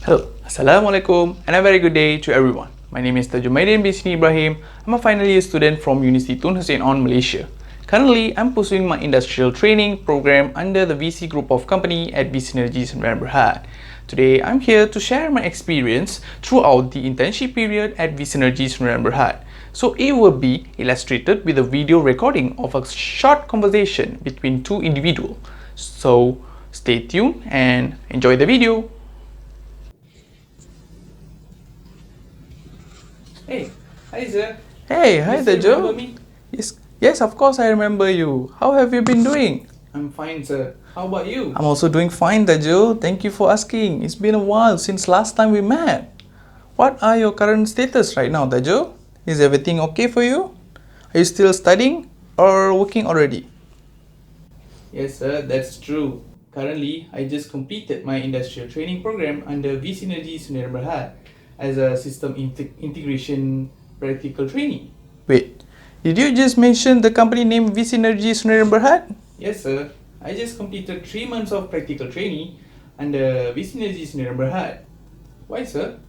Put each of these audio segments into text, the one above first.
Hello, Assalamualaikum, and a very good day to everyone. My name is Thajul Mydin Sdn Bhd. I'm a final year student from Universiti Hussein, Malaysia. Currently, I'm pursuing my industrial training program under the VC group of company at Visinergy Sdn Bhd. Today, I'm here to share my experience throughout the internship period at Visinergy Sdn Bhd. So it will be illustrated with a video recording of a short conversation between two individuals. So stay tuned and enjoy the video. Hey, hi sir. Hey, hi Yes, you remember Thajul. me? Yes, of course I remember you. How have you been doing? I'm fine, sir. How about you? I'm also doing fine, Thajul. Thank you for asking. It's been a while since last time we met. What are your current status right now, Thajul? Is everything okay for you? Are you still studying or working already? Yes, sir, that's true. Currently, I just completed my industrial training program under Visinergy Sdn Bhd as a system integration practical trainee. Wait, did you just mention the company name Visinergy Sdn Bhd? Yes, sir. I just completed 3 months of practical trainee under Visinergy Sdn Bhd. Why, sir?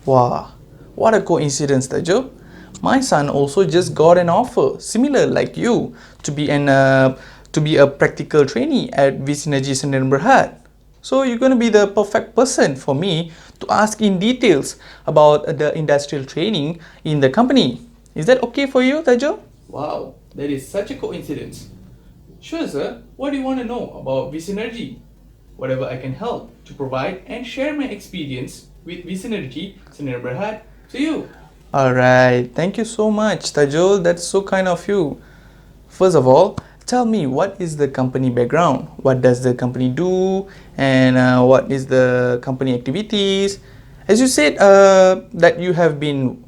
Wow, what a coincidence, Tajo. My son also just got an offer, similar like you, to be a practical trainee at Visinergy Sdn Bhd. So you're going to be the perfect person for me to ask in details about the industrial training in the company. Is that okay for you, Tajo? Wow, that is such a coincidence. Sure, sir. What do you want to know about Visinergy? Whatever I can help to provide and share my experience with Visinergy Sdn Bhd to you. Alright, thank you so much, Tajul. That's so kind of you. First of all, tell me what is the company background? What does the company do? And what is the company activities? As you said, that you have been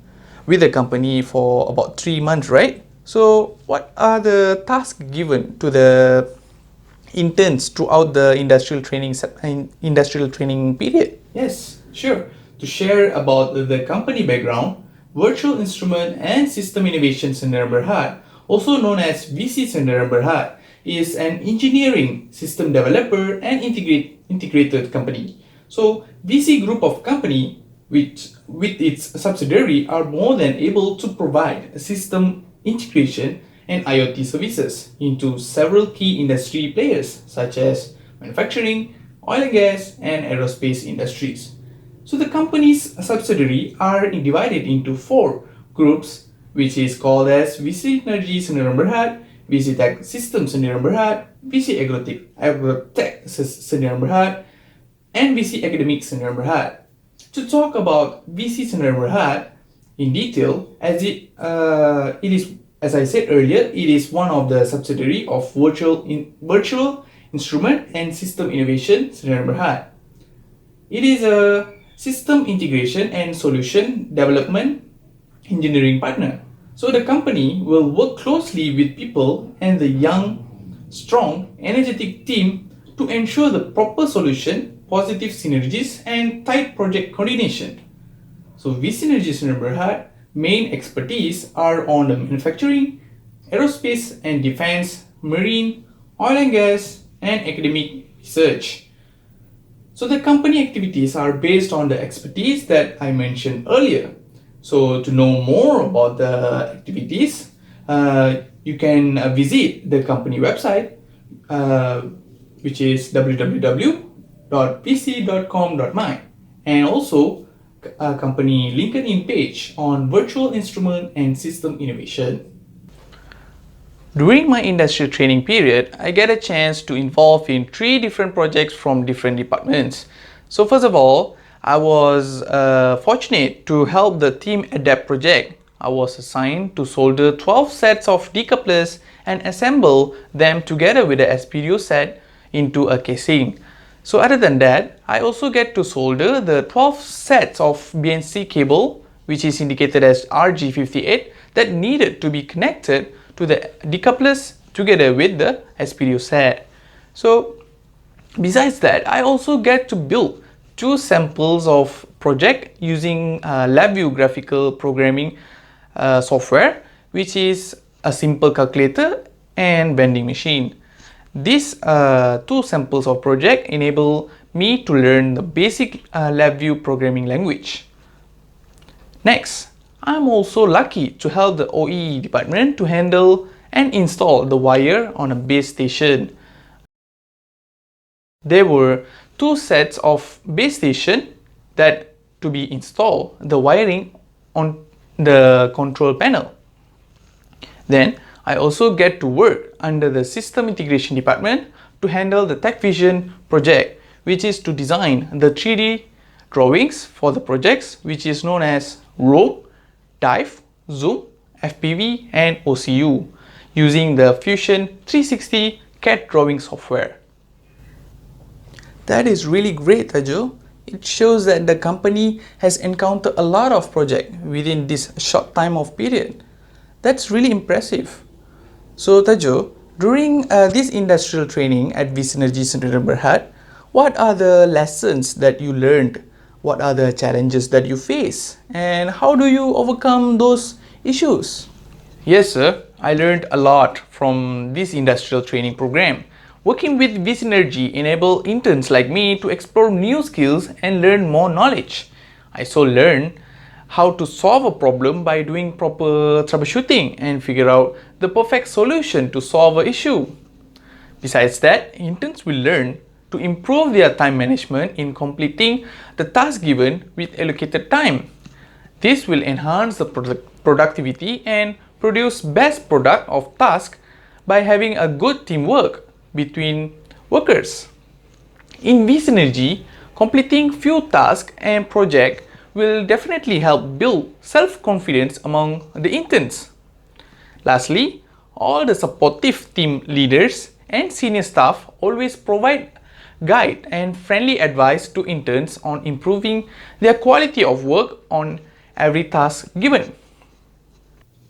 with the company for about 3 months, right? So, what are the tasks given to the interns throughout the industrial training period? Yes, sure. To share about the company background, Virtual Instrument and System Innovation Sdn Bhd, also known as VC Sdn Bhd, is an engineering system developer and integrated company. So VC group of company which with its subsidiary are more than able to provide system integration and IoT services into several key industry players such as manufacturing, oil and gas, and aerospace industries. So the company's subsidiary are divided into 4 groups, which is called as Visinergy Sdn Bhd, Visitech Systems Sdn Bhd, VC Agrotech Sdn Bhd, and VC Academic Sdn Bhd. To talk about VC Sdn Bhd in detail, it is, as I said earlier, it is one of the subsidiary of Virtual Instrument and System Innovation Sdn Bhd. It is a system integration and solution development engineering partner. So the company will work closely with people and the young, strong, energetic team to ensure the proper solution, positive synergies, and tight project coordination. So Visinergy Sdn Bhd main expertise are on the manufacturing, aerospace and defense, marine, oil and gas, and academic research. So the company activities are based on the expertise that I mentioned earlier. So to know more about the activities, you can visit the company website, which is www.pc.com.my, and also a company LinkedIn page on virtual instrument and system innovation. During my industrial training period, I get a chance to involve in 3 different projects from different departments. So first of all, I was fortunate to help the team adapt project. I was assigned to solder 12 sets of decouplers and assemble them together with the SPDO set into a casing. So other than that, I also get to solder the 12 sets of BNC cable, which is indicated as RG58, that needed to be connected to the decouplers together with the SPDO set. So besides that, I also get to build 2 samples of project using LabVIEW graphical programming software, which is a simple calculator and vending machine. These 2 samples of project enable me to learn the basic LabVIEW programming language. Next, I'm also lucky to help the OEE department to handle and install the wire on a base station. There were two sets of base station that to be installed, the wiring on the control panel. Then I also get to work under the system integration department to handle the Tech Vision project, which is to design the 3D drawings for the projects, which is known as rope, dive, zoom, FPV and OCU using the Fusion 360 CAD drawing software. That is really great, Thajul. It shows that the company has encountered a lot of projects within this short time of period. That's really impressive. So Thajul, during this industrial training at Visinergy Sdn Bhd, what are the lessons that you learned? What are the challenges that you face? And how do you overcome those issues? Yes, sir. I learned a lot from this industrial training program. Working with Visinergy enabled interns like me to explore new skills and learn more knowledge. I also learned how to solve a problem by doing proper troubleshooting and figure out the perfect solution to solve an issue. Besides that, interns will learn to improve their time management in completing the task given with allocated time. This will enhance the productivity and produce best product of task by having a good teamwork between workers. In Visinergy, completing few tasks and projects will definitely help build self-confidence among the interns. Lastly, all the supportive team leaders and senior staff always provide guide and friendly advice to interns on improving their quality of work on every task given.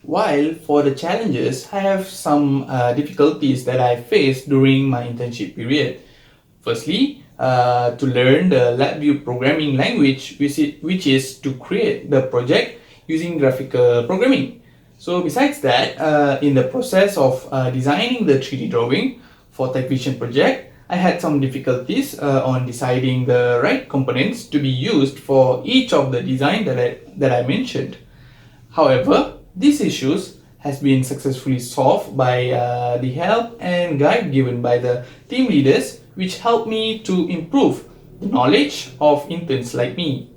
While for the challenges, I have some difficulties that I faced during my internship period. Firstly, to learn the LabVIEW programming language, which is to create the project using graphical programming. So besides that, in the process of designing the 3D drawing for Tech Vision project, I had some difficulties on deciding the right components to be used for each of the design that I mentioned. However, these issues has been successfully solved by the help and guide given by the team leaders, which helped me to improve the knowledge of interns like me.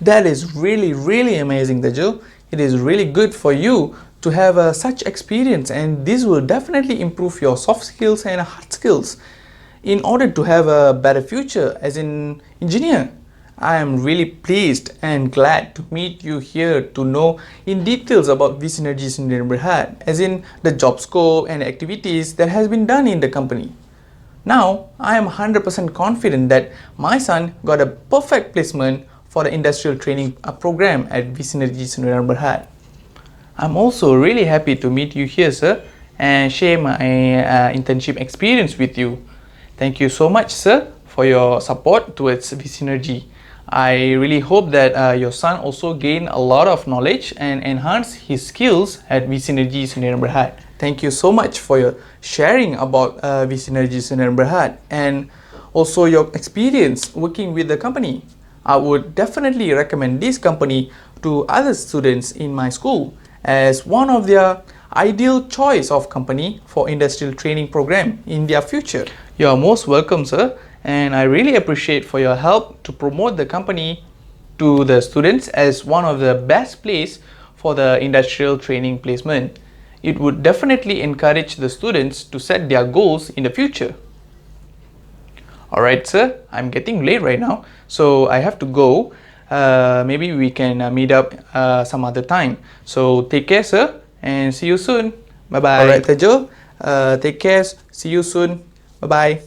That is really amazing, Thajul. It is really good for you to have such experience, and this will definitely improve your soft skills and hard skills in order to have a better future as an engineer. I am really pleased and glad to meet you here to know in details about Visinergy Sdn Bhd, as in the job scope and activities that has been done in the company. Now, I am 100% confident that my son got a perfect placement for the industrial training program at Visinergy Sdn Bhd. I'm also really happy to meet you here, sir, and share my internship experience with you. Thank you so much, sir, for your support towards Visinergy. I really hope that your son also gain a lot of knowledge and enhance his skills at Visinergy Sdn Bhd. Thank you so much for your sharing about Visinergy Sdn Bhd and also your experience working with the company. I would definitely recommend this company to other students in my school as one of their ideal choice of company for industrial training program in their future. You are most welcome, sir, and I really appreciate for your help to promote the company to the students as one of the best place for the industrial training placement. It would definitely encourage the students to set their goals in the future. Alright, sir, I'm getting late right now, so I have to go. Maybe we can meet up some other time. So take care, sir, and see you soon. Bye bye. Alright, Thajul, take care. See you soon. Bye bye.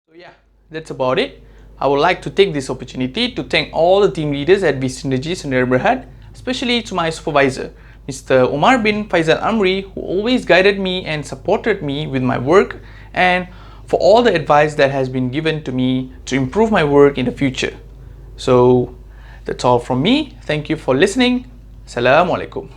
So yeah, that's about it. I would like to take this opportunity to thank all the team leaders at Visinergy Sdn Bhd, especially to my supervisor, Mr. Umar bin Faisal Amri, who always guided me and supported me with my work, and for all the advice that has been given to me to improve my work in the future. So that's all from me. Thank you for listening. Assalamualaikum.